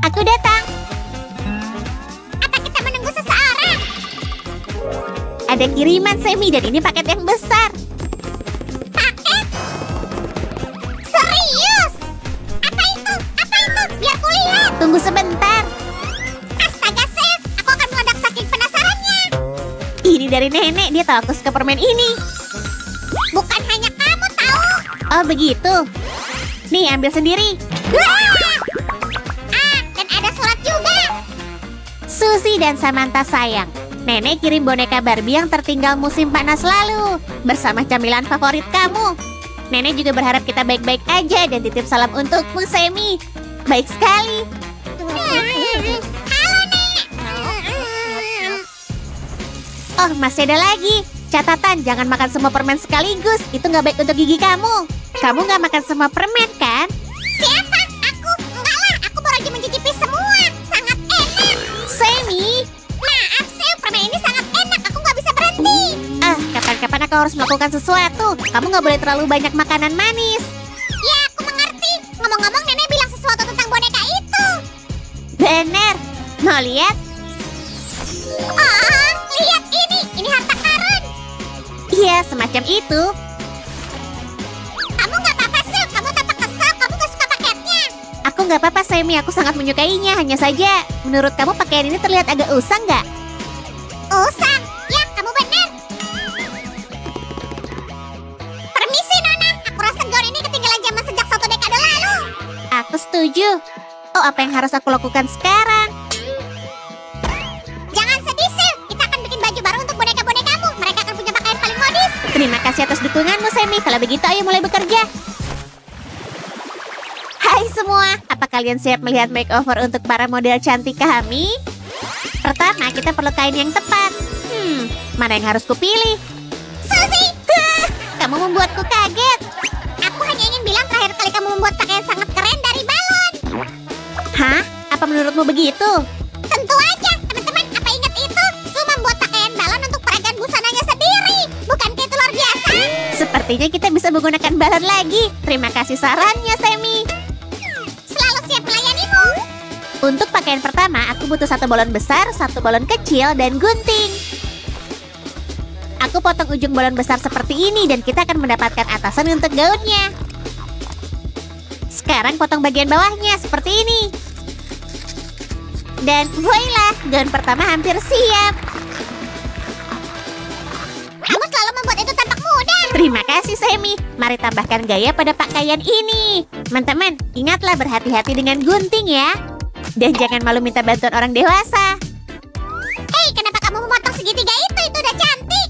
Aku datang. Apa kita menunggu seseorang? Ada kiriman, Sammy, dan ini paket yang besar. Paket? Serius? Apa itu? Apa itu? Biar kulihat. Tunggu sebentar. Astaga, Sam. Aku akan meledak saking penasarannya. Ini dari nenek. Dia tahu aku suka permen ini. Bukan hanya kamu tahu. Oh, begitu. Nih, ambil sendiri. Dan ada surat juga. Suzy dan Samantha sayang. Nenek kirim boneka Barbie yang tertinggal musim panas lalu. Bersama camilan favorit kamu. Nenek juga berharap kita baik-baik aja dan titip salam untukmu, Sammy. Baik sekali. Halo, Nek. Oh, masih ada lagi. Catatan, jangan makan semua permen sekaligus. Itu nggak baik untuk gigi kamu. Kamu nggak makan semua permen, kan? Siapa? Aku? Enggak lah, aku baru aja mencicipi semua. Sangat enak. Sammy. Maaf, Sam. Permen ini sangat enak. Aku nggak bisa berhenti. Kapan-kapan aku harus melakukan sesuatu. Kamu nggak boleh terlalu banyak makanan manis. Ya, aku mengerti. Ngomong-ngomong, Nenek bilang sesuatu tentang boneka itu. Bener. Mau lihat? Oh, lihat ini. Ini harta karun. Iya, semacam itu. Kamu nggak apa-apa, Sam. Kamu tampak kesal. Kamu nggak suka paketnya. Aku nggak apa-apa, Sammy. Aku sangat menyukainya. Hanya saja, menurut kamu pakaian ini terlihat agak usang nggak? Usang? Ya, kamu benar. Permisi, Nona. Aku rasa gaun ini ketinggalan zaman sejak 1 dekade lalu. Aku setuju. Oh, apa yang harus aku lakukan sekarang? Jangan sedih, Sam. Kita akan bikin baju baru untuk boneka-bonekamu. Mereka akan punya pakaian paling modis. Terima kasih atas dukunganmu, Sammy. Kalau begitu, ayo mulai bekerja. Hai semua, apa kalian siap melihat makeover untuk para model cantik kami? Pertama, kita perlu kain yang tepat. Mana yang harus kupilih? Suzy! Kamu membuatku kaget. Aku hanya ingin bilang terakhir kali kamu membuat pakaian sangat keren dari balon. Hah? Apa menurutmu begitu? Tentu aja, teman-teman. Apa ingat itu? Su membuat pakaian balon untuk peragaan busananya sendiri. Bukankah itu luar biasa? Sepertinya kita bisa menggunakan balon lagi. Terima kasih sarannya, Sammy. Selalu siap melayanimu. Untuk pakaian pertama, aku butuh 1 balon besar, 1 balon kecil, dan gunting. Aku potong ujung balon besar seperti ini dan kita akan mendapatkan atasan untuk gaunnya. Sekarang potong bagian bawahnya seperti ini. Dan voila, gaun pertama hampir siap. Kamu selalu membuat itu tampak mudah. Terima kasih, Sammy. Mari tambahkan gaya pada pakaian ini. Teman-teman, ingatlah berhati-hati dengan gunting ya. Dan jangan malu minta bantuan orang dewasa. Hei, kenapa kamu memotong segitiga itu? Itu udah cantik.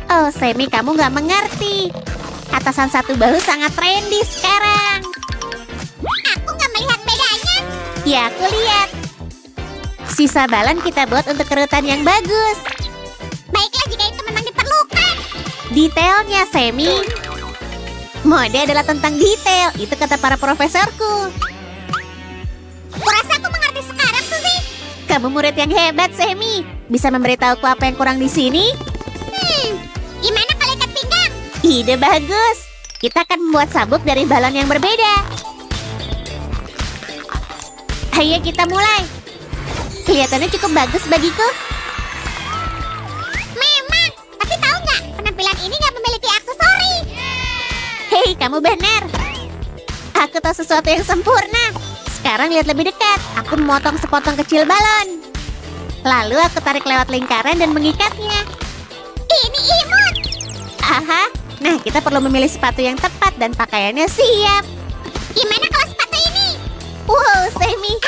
Oh, Sammy, kamu nggak mengerti. Atasan 1 bahu sangat trendy sekarang. Aku nggak melihat bedanya. Ya, aku lihat. Sisa balon kita buat untuk kerutan yang bagus. Baiklah jika itu memang diperlukan. Detailnya, Sammy. Mode adalah tentang detail. Itu kata para profesorku. Kurasa aku mengerti sekarang, Suzy. Kamu murid yang hebat, Sammy. Bisa memberitahuku apa yang kurang di sini? Gimana kalau ikat pinggang? Ide bagus. Kita akan membuat sabuk dari balon yang berbeda. Ayo kita mulai. Kelihatannya cukup bagus bagiku. Memang, tapi tahu nggak? Penampilan ini nggak memiliki aksesori. Hei, kamu benar. Aku tahu sesuatu yang sempurna. Sekarang lihat lebih dekat. Aku memotong sepotong kecil balon. Lalu aku tarik lewat lingkaran dan mengikatnya. Ini imut. Aha, nah kita perlu memilih sepatu yang tepat dan pakaiannya siap. Gimana kalau sepatu ini? Wow, Sammy.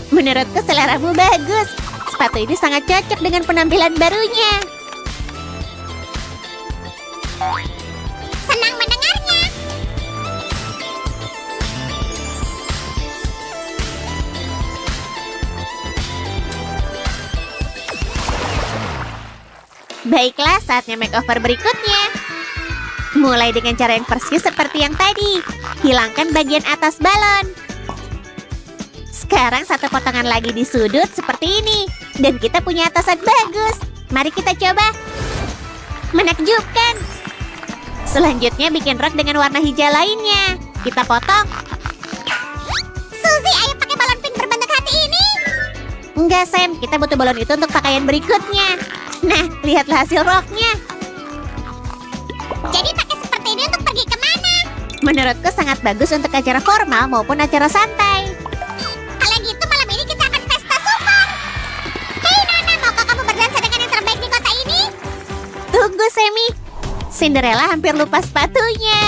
Menurutku seleramu bagus. Sepatu ini sangat cocok dengan penampilan barunya. Senang mendengarnya. Baiklah, saatnya makeover berikutnya. Mulai dengan cara yang persis seperti yang tadi. Hilangkan bagian atas balon. Sekarang 1 potongan lagi di sudut seperti ini. Dan kita punya atasan bagus. Mari kita coba. Menakjubkan. Selanjutnya bikin rok dengan warna hijau lainnya. Kita potong. Suzy, ayo pakai balon Enggak, Sam. Kita butuh balon itu untuk pakaian berikutnya. Nah, lihatlah hasil roknya. Jadi pakai seperti ini untuk pergi kemana? Menurutku sangat bagus untuk acara formal maupun acara santai. Kalau gitu malam ini kita akan pesta super. Hei Nona, maukah kamu berdansa dengan yang terbaik di kota ini? Tunggu, Sammy. Cinderella hampir lupa sepatunya.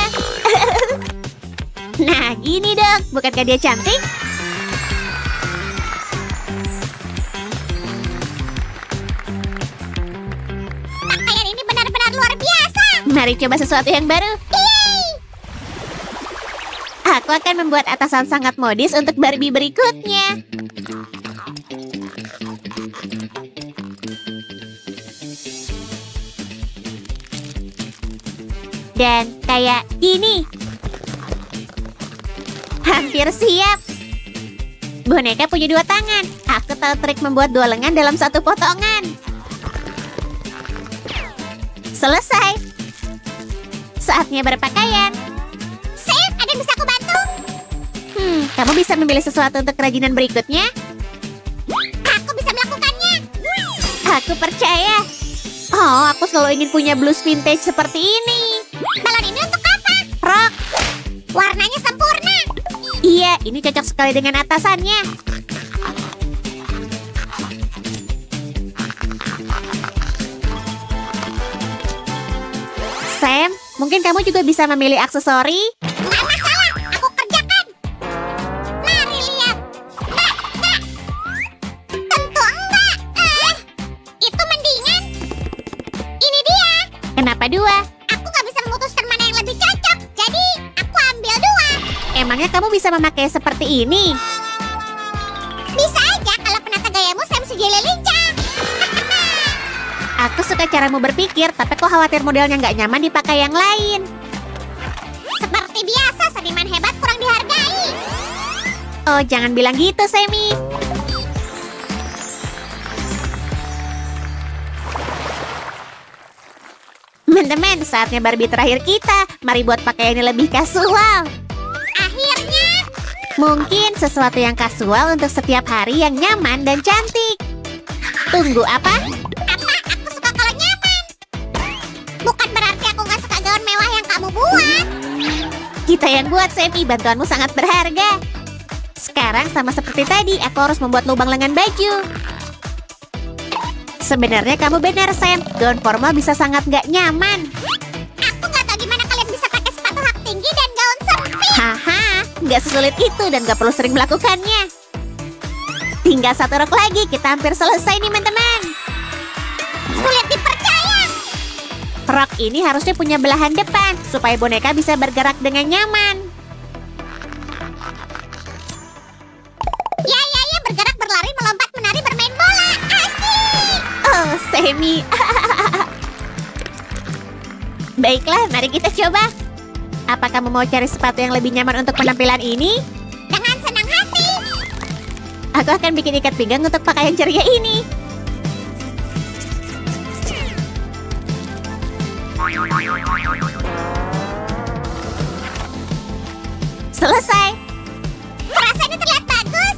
Nah, gini dong. Bukankah dia cantik? Pakaian ini benar-benar luar biasa. Mari coba sesuatu yang baru. Yeay! Aku akan membuat atasan sangat modis untuk Barbie berikutnya. Dan kayak gini. Hampir siap. Boneka punya 2 tangan. Aku tahu trik membuat 2 lengan dalam 1 potongan. Selesai. Saatnya berpakaian. Sam, ada yang bisa aku bantu? Kamu bisa memilih sesuatu untuk kerajinan berikutnya? Aku bisa melakukannya. Aku percaya. Oh, aku selalu ingin punya blus vintage seperti ini. Balon ini untuk apa? Rok. Warnanya sempurna. Iya, ini cocok sekali dengan atasannya. Sam, mungkin kamu juga bisa memilih aksesori? Nggak masalah, aku kerjakan. Mari lihat. Enggak. Tentu enggak. Itu mendingan. Ini dia. Kenapa 2? Aku nggak bisa memutuskan mana yang lebih cocok. Jadi, aku ambil 2. Emangnya kamu bisa memakai seperti ini? Bisa aja kalau penata gayamu Sam si Jelly lincah. Aku suka caramu berpikir, tapi kok khawatir modelnya nggak nyaman dipakai yang lain. Seperti biasa, seniman hebat kurang dihargai. Oh, jangan bilang gitu, Sammy. Teman-teman, saatnya Barbie terakhir kita. Mari buat pakaiannya lebih kasual. Akhirnya, Mungkin sesuatu yang kasual untuk setiap hari yang nyaman dan cantik. Tunggu apa? aku suka kalau nyaman. Bukan berarti aku nggak suka gaun mewah yang kamu buat. Kita yang buat, Sammy. Bantuanmu sangat berharga. Sekarang sama seperti tadi, aku harus membuat lubang lengan baju. Sebenarnya kamu benar, Sam. Gaun formal bisa sangat nggak nyaman. Aku nggak tahu gimana kalian bisa pakai sepatu hak tinggi dan gaun sempit. Haha, nggak sesulit itu dan nggak perlu sering melakukannya. Tinggal 1 rok lagi, kita hampir selesai nih, teman-teman. Sulit dipercaya. Rok ini harusnya punya belahan depan, supaya boneka bisa bergerak dengan nyaman. Ya, bergerak, berlari, melompat, menari, bermain bola. Asik. Oh, Sammy. Baiklah, mari kita coba. Apa kamu mau cari sepatu yang lebih nyaman untuk penampilan ini? Dengan senang hati. Aku akan bikin ikat pinggang untuk pakaian ceria ini. Selesai. Rasanya terlihat bagus.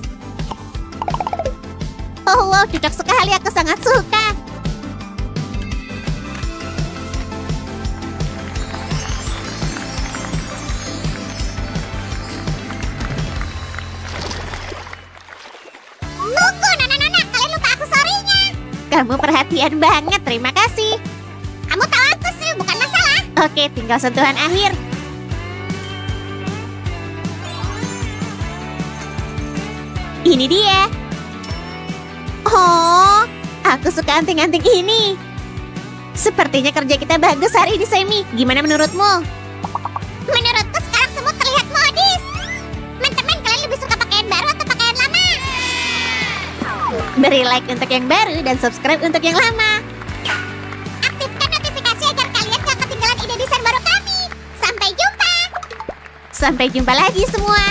Oh wow, cocok sekali. Aku sangat suka. Tunggu, Nona, kalian lupa aksesorinya. Kamu perhatian banget. Terima kasih. Kamu tahu aku sih, bukan masalah. Oke, tinggal sentuhan akhir. Ini dia. Oh, aku suka anting-anting ini. Sepertinya kerja kita bagus hari ini, Sammy. Gimana menurutmu? Menurutku sekarang semua terlihat modis. Teman-teman, kalian lebih suka pakaian baru atau pakaian lama? Beri like untuk yang baru dan subscribe untuk yang lama. Aktifkan notifikasi agar kalian gak ketinggalan ide desain baru kami. Sampai jumpa. Sampai jumpa lagi semua.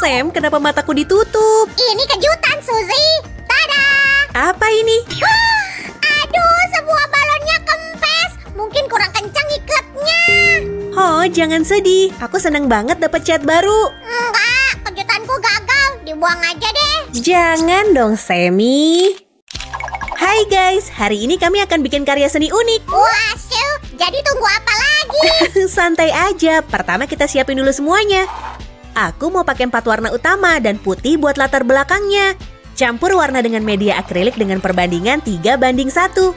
Sam, kenapa mataku ditutup? Ini kejutan, Suzy. Tada! Apa ini? Aduh, semua balonnya kempes. Mungkin kurang kencang ikatnya. Oh, jangan sedih. Aku senang banget dapat cat baru. Enggak, kejutanku gagal. Dibuang aja deh. Jangan dong, Sammy. Hai guys, hari ini kami akan bikin karya seni unik. Wah, Syu. Jadi tunggu apa lagi? Santai aja, pertama kita siapin dulu semuanya. Aku mau pakai 4 warna utama dan putih buat latar belakangnya. Campur warna dengan media akrilik dengan perbandingan 3:1.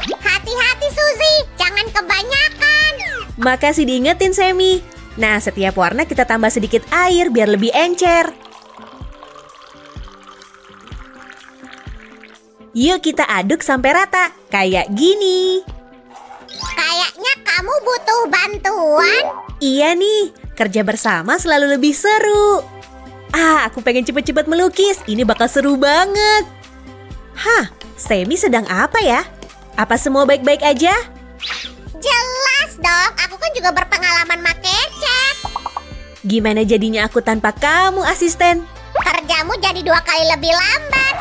Hati-hati, Suzy. Jangan kebanyakan. Makasih diingetin, Sammy. Nah, setiap warna kita tambah sedikit air biar lebih encer. Yuk kita aduk sampai rata, kayak gini. Kayaknya kamu butuh bantuan. Iya nih, kerja bersama selalu lebih seru. Aku pengen cepet-cepet melukis, ini bakal seru banget. Hah, Sammy sedang apa ya? Apa semua baik-baik aja? Jelas dong, aku kan juga berpengalaman make cat. Gimana jadinya aku tanpa kamu, asisten? Kerjamu jadi 2 kali lebih lambat.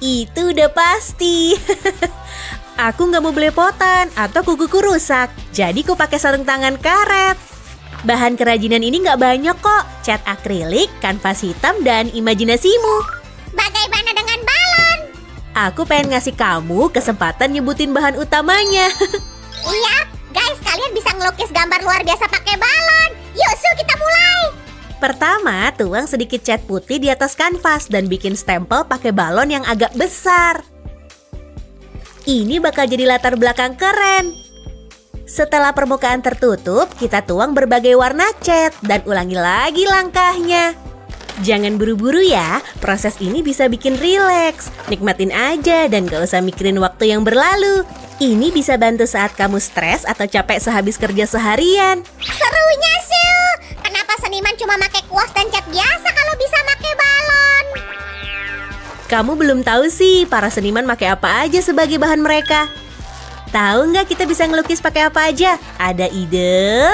Itu udah pasti. Aku nggak mau belepotan atau kukuku rusak, jadi ku pakai sarung tangan karet. Bahan kerajinan ini nggak banyak kok, cat akrilik, kanvas hitam, dan imajinasimu. Bagaimana dengan balon? Aku pengen ngasih kamu kesempatan nyebutin bahan utamanya. Iya, guys, kalian bisa ngelukis gambar luar biasa pakai balon. Yuk, Su, kita mulai. Pertama, tuang sedikit cat putih di atas kanvas dan bikin stempel pakai balon yang agak besar. Ini bakal jadi latar belakang keren. Setelah permukaan tertutup, kita tuang berbagai warna cat dan ulangi lagi langkahnya. Jangan buru-buru ya, proses ini bisa bikin rileks. Nikmatin aja dan gak usah mikirin waktu yang berlalu. Ini bisa bantu saat kamu stres atau capek sehabis kerja seharian. Serunya, Su. Kenapa seniman cuma pakai kuas dan cat biasa kalau bisa pakai balon? Kamu belum tahu sih, para seniman pakai apa aja sebagai bahan mereka. Tahu nggak kita bisa ngelukis pakai apa aja? Ada ide?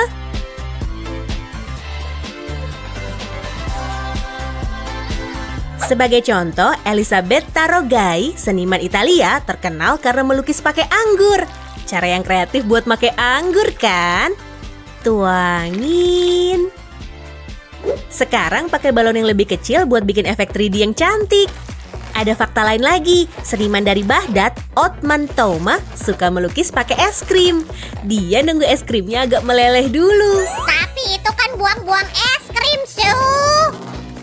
Sebagai contoh, Elisabeth Tarogay, seniman Italia, terkenal karena melukis pakai anggur. Cara yang kreatif buat pakai anggur kan? Tuangin. Sekarang pakai balon yang lebih kecil buat bikin efek 3D yang cantik. Ada fakta lain lagi, seniman dari Baghdad, Othman Touma, suka melukis pakai es krim. Dia nunggu es krimnya agak meleleh dulu. Tapi itu kan buang-buang es krim, Su.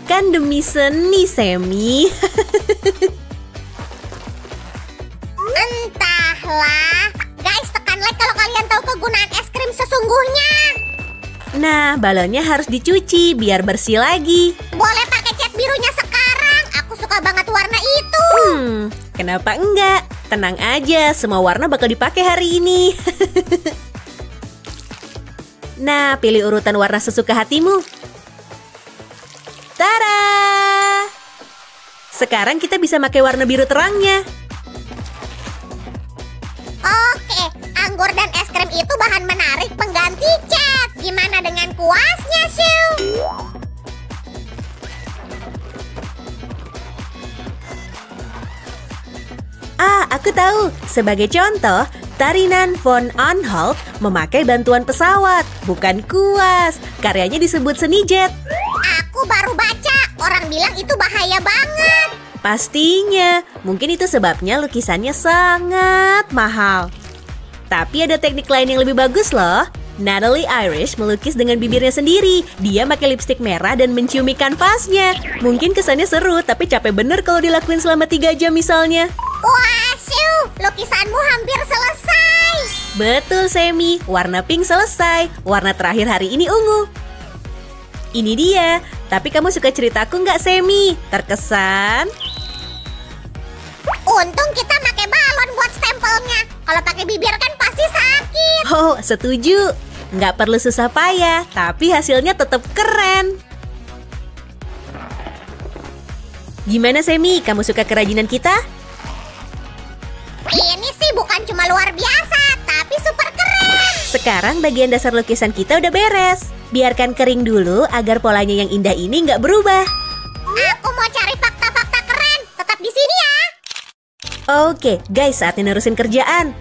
Kan demi seni, Sammy. Entahlah. Guys, tekan like kalau kalian tahu kegunaan es krim sesungguhnya. Nah, balonnya harus dicuci biar bersih lagi. Boleh pakai cat birunya sekarang. Aku suka banget warna itu. Kenapa enggak? Tenang aja, semua warna bakal dipakai hari ini. Nah, pilih urutan warna sesuka hatimu. Tada! Sekarang kita bisa pakai warna biru terangnya. Oke, anggur dan es krim itu bahan menarik pengganti cat. Gimana dengan kuasnya, Su? Aku tahu. Sebagai contoh, Tarinan von Anhalt memakai bantuan pesawat, bukan kuas. Karyanya disebut seni jet. Aku baru baca, orang bilang itu bahaya banget. Pastinya, mungkin itu sebabnya lukisannya sangat mahal. Tapi ada teknik lain yang lebih bagus loh. Natalie Irish melukis dengan bibirnya sendiri. Dia pakai lipstik merah dan menciumi kanvasnya. Mungkin kesannya seru, tapi capek bener kalau dilakuin selama 3 jam misalnya. Wah, Su, lukisanmu hampir selesai. Betul, Sammy. Warna pink selesai. Warna terakhir hari ini ungu. Ini dia. Tapi kamu suka ceritaku nggak, Sammy? Terkesan? Untung kita pakai balon buat stempelnya. Kalau pakai bibir kan pasti sakit. Oh, setuju. Nggak perlu susah payah, tapi hasilnya tetap keren. Gimana, Sammy? Kamu suka kerajinan kita? Ini sih bukan cuma luar biasa, Sekarang bagian dasar lukisan kita udah beres. Biarkan kering dulu agar polanya yang indah ini nggak berubah. Aku mau cari fakta-fakta keren. Tetap di sini ya. Oke, guys, saatnya nerusin kerjaan.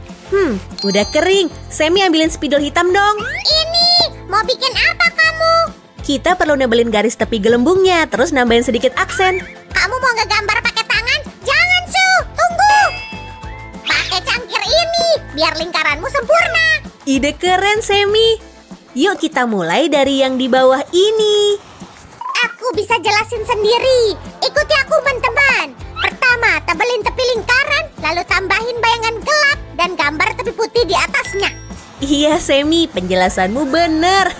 Udah kering. Semi ambilin spidol hitam dong. Ini, mau bikin apa kamu? Kita perlu nebelin garis tepi gelembungnya, terus nambahin sedikit aksen. Kamu mau ngegambar pakai tangan? Jangan, Su. Tunggu. Pakai cangkir ini, biar lingkaranmu sempurna. Ide keren, Semi. Yuk kita mulai dari yang di bawah ini. Aku bisa jelasin sendiri. Ikuti aku, teman-teman. Pertama, tebelin tepi lingkaran, lalu tambahin bayangan gelap dan gambar tepi putih di atasnya. Iya, Semi, penjelasanmu bener.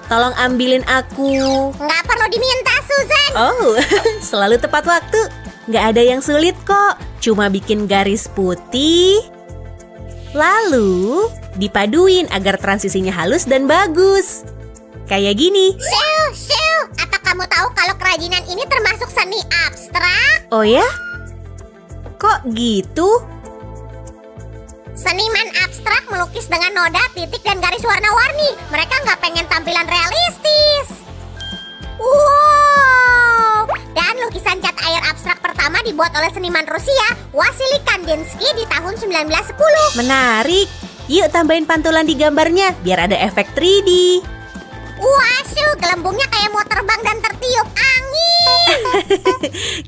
Tolong ambilin aku. Nggak perlu diminta, Susan. Oh, selalu tepat waktu. Nggak ada yang sulit kok. Cuma bikin garis putih. Lalu, dipaduin agar transisinya halus dan bagus. Kayak gini. Siu, apa kamu tahu kalau kerajinan ini termasuk seni abstrak? Oh ya? Kok gitu? Seniman abstrak melukis dengan noda, titik, dan garis warna-warni. Mereka nggak pengen tampilan realistis. Wow! Dan lukisan cat air abstrak pertama dibuat oleh seniman Rusia, Wasily Kandinsky di tahun 1910. Menarik. Yuk tambahin pantulan di gambarnya biar ada efek 3D. Wah, gelembungnya kayak mau terbang dan tertiup angin.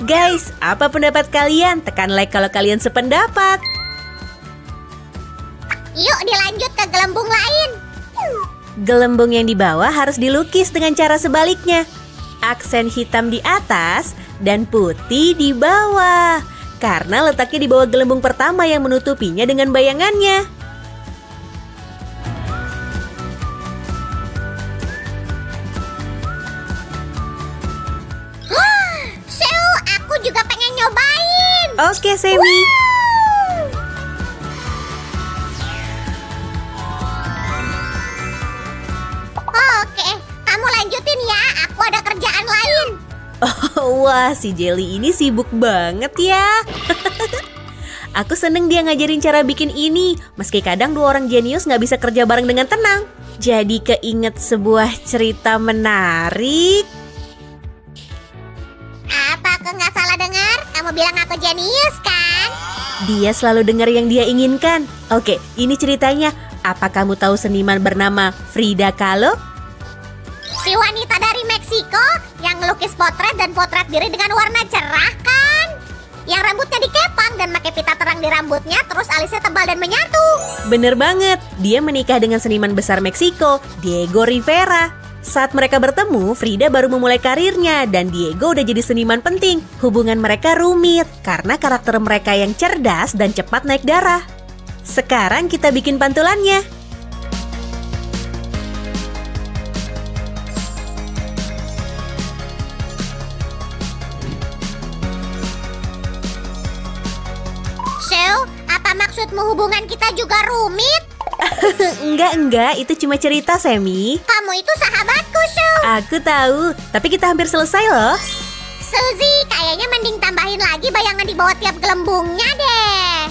Guys, apa pendapat kalian? Tekan like kalau kalian sependapat. Yuk dilanjut ke gelembung lain. Gelembung yang di bawah harus dilukis dengan cara sebaliknya. Aksen hitam di atas dan putih di bawah. Karena letaknya di bawah gelembung pertama yang menutupinya dengan bayangannya. Aku juga pengen nyobain. Oke, Semi. Oke, kamu lanjutin ya. Aku ada kerjaan lain. Oh, wah, si Jelly ini sibuk banget ya. Aku seneng dia ngajarin cara bikin ini. Meski kadang dua orang jenius nggak bisa kerja bareng dengan tenang. Jadi keinget sebuah cerita menarik. Apa aku nggak salah dengar? Kamu bilang aku jenius kan? Dia selalu dengar yang dia inginkan. Oke, ini ceritanya. Apa kamu tahu seniman bernama Frida Kahlo? Si wanita dari Meksiko yang melukis potret dan potret diri dengan warna cerah kan? Yang rambutnya dikepang dan pakai pita terang di rambutnya, terus alisnya tebal dan menyatu. Bener banget, dia menikah dengan seniman besar Meksiko, Diego Rivera. Saat mereka bertemu, Frida baru memulai karirnya dan Diego udah jadi seniman penting. Hubungan mereka rumit karena karakter mereka yang cerdas dan cepat naik darah. Sekarang kita bikin pantulannya. Sheo, apa maksudmu hubungan kita juga rumit? Enggak, itu cuma cerita, Semi. Kamu itu sahabatku, Sheo. Aku tahu, tapi kita hampir selesai loh. Suzy, kayaknya mending tambahin lagi bayangan di bawah tiap gelembungnya deh.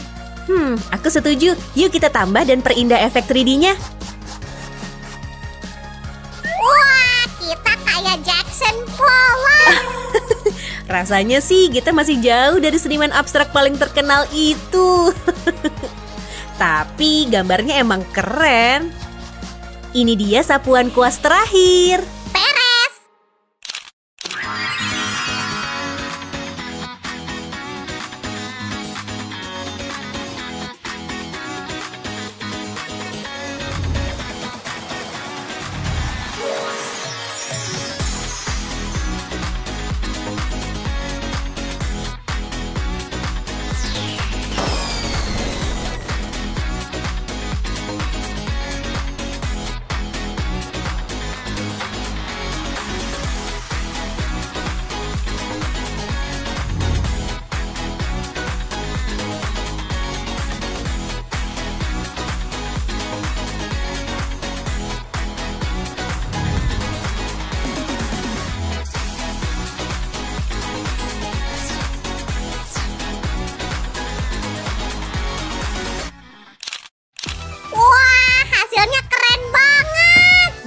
Aku setuju. Yuk kita tambah dan perindah efek 3D-nya. Wah, kita kayak Jackson Pollock. Rasanya sih kita masih jauh dari seniman abstrak paling terkenal itu. Tapi gambarnya emang keren. Ini dia sapuan kuas terakhir. Beres.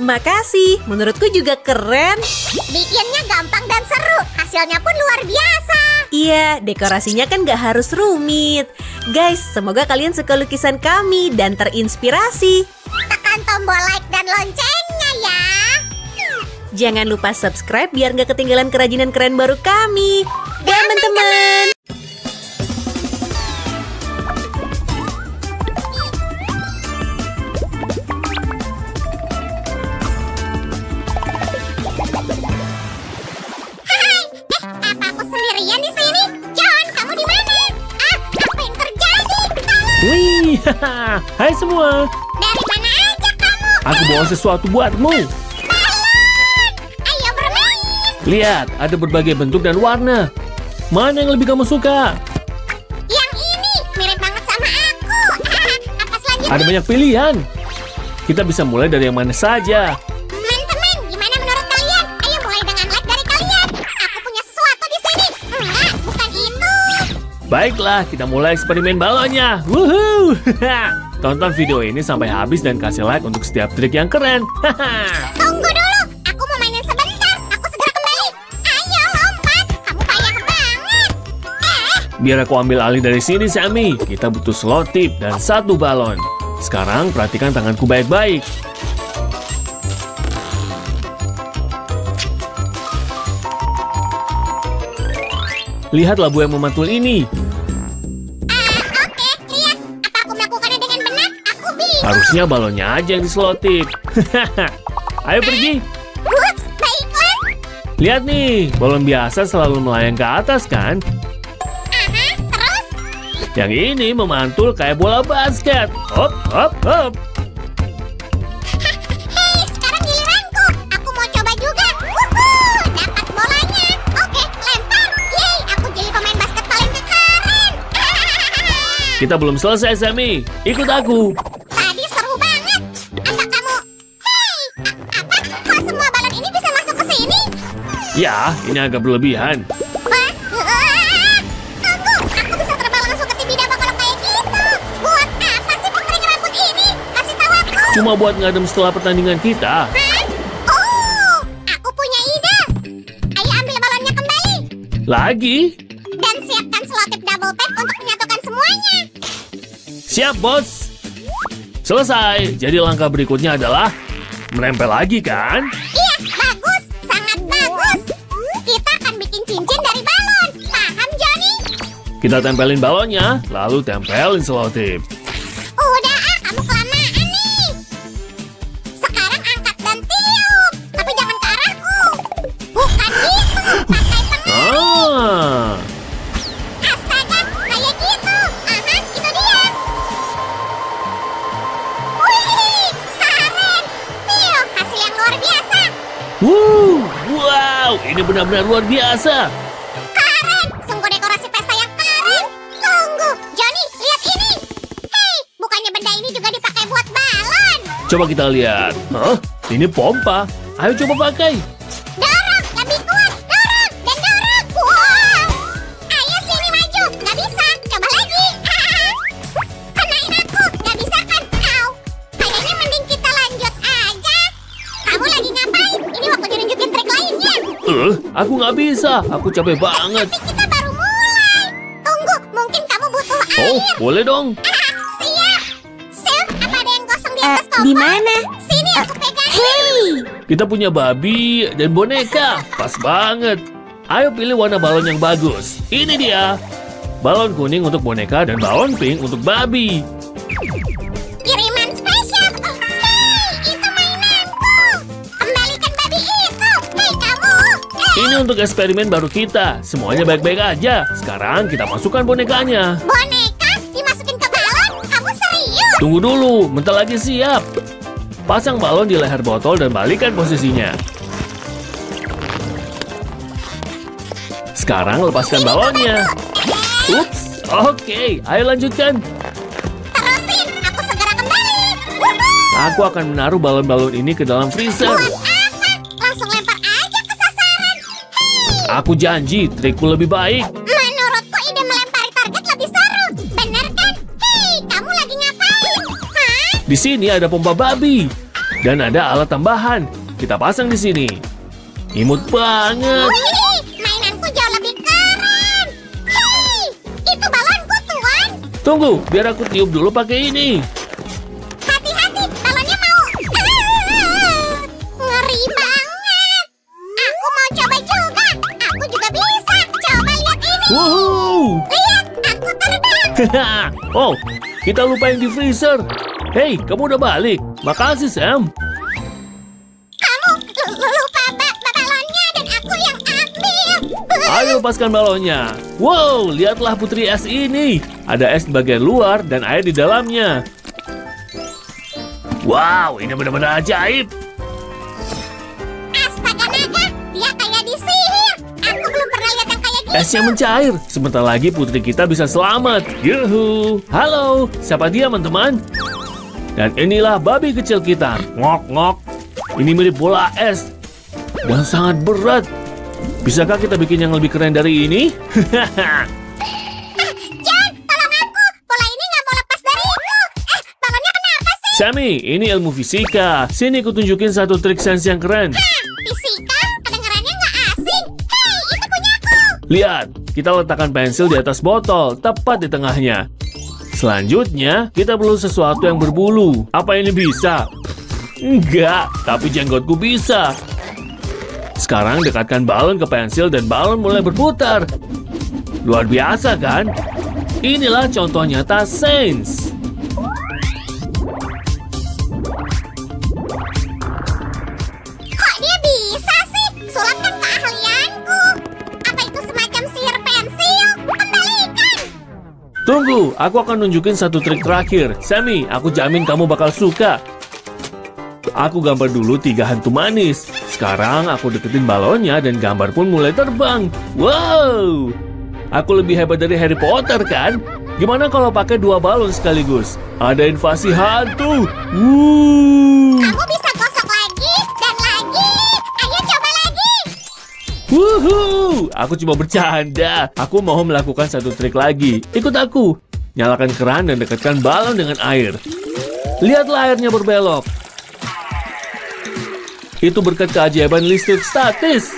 makasih. Menurutku juga keren. Bikinnya gampang dan seru. Hasilnya pun luar biasa. Iya, dekorasinya kan gak harus rumit. Guys, semoga kalian suka lukisan kami dan terinspirasi. Tekan tombol like dan loncengnya ya. Jangan lupa subscribe biar gak ketinggalan kerajinan keren baru kami. Teman-teman. Apa aku sendirian di sini? John, kamu di mana? Apa yang terjadi? Tolong! Wih, hai semua. Dari mana aja kamu? Aku bawa sesuatu buatmu. Balon! Ayo bermain! Lihat, ada berbagai bentuk dan warna. Mana yang lebih kamu suka? Yang ini mirip banget sama aku. Apa selanjutnya? Ada banyak pilihan. Kita bisa mulai dari yang mana saja. Teman-teman, gimana menurut kalian? Ayo mulai dengan like dari kalian. Aku punya sesuatu di sini. Enggak, bukan itu. Baiklah, kita mulai eksperimen balonnya. Woohoo! Tonton video ini sampai habis dan kasih like untuk setiap trik yang keren. Tunggu dulu, aku mau mainin sebentar. Aku segera kembali. Ayo lompat, kamu payah banget. Biar aku ambil alih dari sini, Sammy. Kita butuh slot tip dan satu balon. Sekarang perhatikan tanganku baik-baik. Lihat labu yang memantul ini. Oke, lihat. Apa aku melakukannya dengan benar? Aku bingung. Harusnya balonnya aja yang diselotip. Ayo pergi. Ups, baiklah. Lihat nih, balon biasa selalu melayang ke atas kan? Terus? Yang ini memantul kayak bola basket. Hop, hop, hop. Hei, sekarang giliranku. Aku mau coba juga. Wuhuu, dapat bolanya. Oke, lempar. Yeay, aku jadi pemain basket paling keren. Kita belum selesai, Sammy. Ikut aku. Tadi seru banget. Asal kamu. Hei, apa? Kok semua balon ini bisa masuk ke sini? Ya, ini agak berlebihan. Wah, tunggu. Aku bisa terbang langsung ke TV daba kalau kayak gitu. Buat apa sih pengering rambut ini? Kasih tahu aku. Cuma buat ngadem setelah pertandingan kita. Oh, aku punya ide. Ayo ambil balonnya kembali. Lagi? Dan siapkan selotip double tap untuk menyatukan semuanya. Siap, bos. Selesai. Jadi langkah berikutnya adalah menempel lagi, kan? Iya, bagus. Sangat bagus. Kita akan bikin cincin dari balon. Paham, Johnny? Kita tempelin balonnya, lalu tempelin selotip. Udah, kamu kelamaan nih. Sekarang angkat dan tiup. Tapi jangan ke arahku. Bukan gitu. Pakai pengaruh. Ah, Astaga, kayak gitu. Itu dia. Wih, keren. Tiup, hasil yang luar biasa. wow, ini benar-benar luar biasa. Keren! Sungguh dekorasi pesta yang keren! Tunggu! Johnny, lihat ini! Hei, bukannya benda ini juga dipakai buat balon? Coba kita lihat. Hah? Ini pompa. Ayo coba pakai. Dorong! Lebih kuat! Dorong! Dan dorong! Wow! Ayo sini maju! Nggak bisa! Coba lagi! Kenain aku! Nggak bisa kan? Au! Kayaknya mending kita lanjut aja. Kamu lagi ngapain? Ini waktunya nunjukin trik lainnya. Aku nggak bisa. Aku capek banget. Tapi kita baru mulai. Tunggu, mungkin kamu butuh air. Oh, boleh dong. Siap. Sir, apa ada yang kosong di atas kompor? Di mana? Sini aku pegang. Hei, Kita punya babi dan boneka. Pas banget. Ayo pilih warna balon yang bagus. Ini dia. Balon kuning untuk boneka dan balon pink untuk babi. Kiriman spesial. Hei, itu mainanku. Kembalikan babi itu. Hei kamu. Ini untuk eksperimen baru kita. Semuanya baik-baik aja. Sekarang kita masukkan bonekanya. Boneka dimasukin ke balon. Kamu serius? Tunggu dulu, bentar lagi siap. Pasang balon di leher botol dan balikan posisinya. Sekarang lepaskan balonnya. Ups, oke, ayo lanjutkan. Terusin. Aku segera kembali. Wuhuu. Aku akan menaruh balon-balon ini ke dalam freezer. Buat apa? Langsung lempar aja ke sasaran. Hei. Aku janji, trikku lebih baik. Menurutku ide melempari target lebih seru. Bener kan? Hei, kamu lagi ngapain? Hah? Di sini ada pompa babi. Dan ada alat tambahan. Kita pasang di sini. Imut banget. Wih, mainanku jauh lebih keren. Hei, itu balonku, Tuan. Tunggu, biar aku tiup dulu pakai ini. Hati-hati, balonnya mau. Ngeri banget. Aku mau coba juga. Aku juga bisa. Coba lihat ini. Woohoo! Lihat, aku terbang. Oh, kita lupa yang di freezer. Hei, kamu udah balik. Makasih, Sam. Kamu lupa balonnya dan aku yang ambil. Ayo lepaskan balonnya. Wow, lihatlah putri es ini. Ada es di bagian luar dan air di dalamnya. Wow, ini benar-benar ajaib. Astaga naga, dia kayak disihir. Aku belum pernah lihat yang kayak gitu. Esnya mencair. Sebentar lagi putri kita bisa selamat. Yuhu. Halo, siapa dia, teman-teman? Dan inilah babi kecil kita. Ngok-ngok. Ini mirip bola es. Dan sangat berat. Bisakah kita bikin yang lebih keren dari ini? John, tolong aku. Bola ini nggak mau lepas dariku. Balonnya kenapa sih? Sammy, ini ilmu fisika. Sini ku tunjukin satu trik sains yang keren. Fisika? Kedengarannya nggak asing. Hei, itu punyaku. Lihat, kita letakkan pensil di atas botol, tepat di tengahnya. Selanjutnya, kita perlu sesuatu yang berbulu. Apa ini bisa? Enggak, tapi jenggotku bisa. Sekarang dekatkan balon ke pensil dan balon mulai berputar. Luar biasa kan? Inilah contoh nyata sains. Kok dia bisa sih? Sulap kan keahlianku. Apa itu semacam sihir pensil? Kembalikan. Tunggu, aku akan nunjukin satu trik terakhir. Sammy, aku jamin kamu bakal suka. Aku gambar dulu 3 hantu manis. Sekarang aku deketin balonnya dan gambar pun mulai terbang. Wow! Aku lebih hebat dari Harry Potter kan? Gimana kalau pakai 2 balon sekaligus? Ada invasi hantu. Kamu bisa gosok lagi dan lagi. Ayo coba lagi. Wuhu! Aku cuma bercanda. Aku mau melakukan satu trik lagi. Ikut aku. Nyalakan keran dan dekatkan balon dengan air. Lihatlah airnya berbelok. Itu berkat keajaiban listrik statis.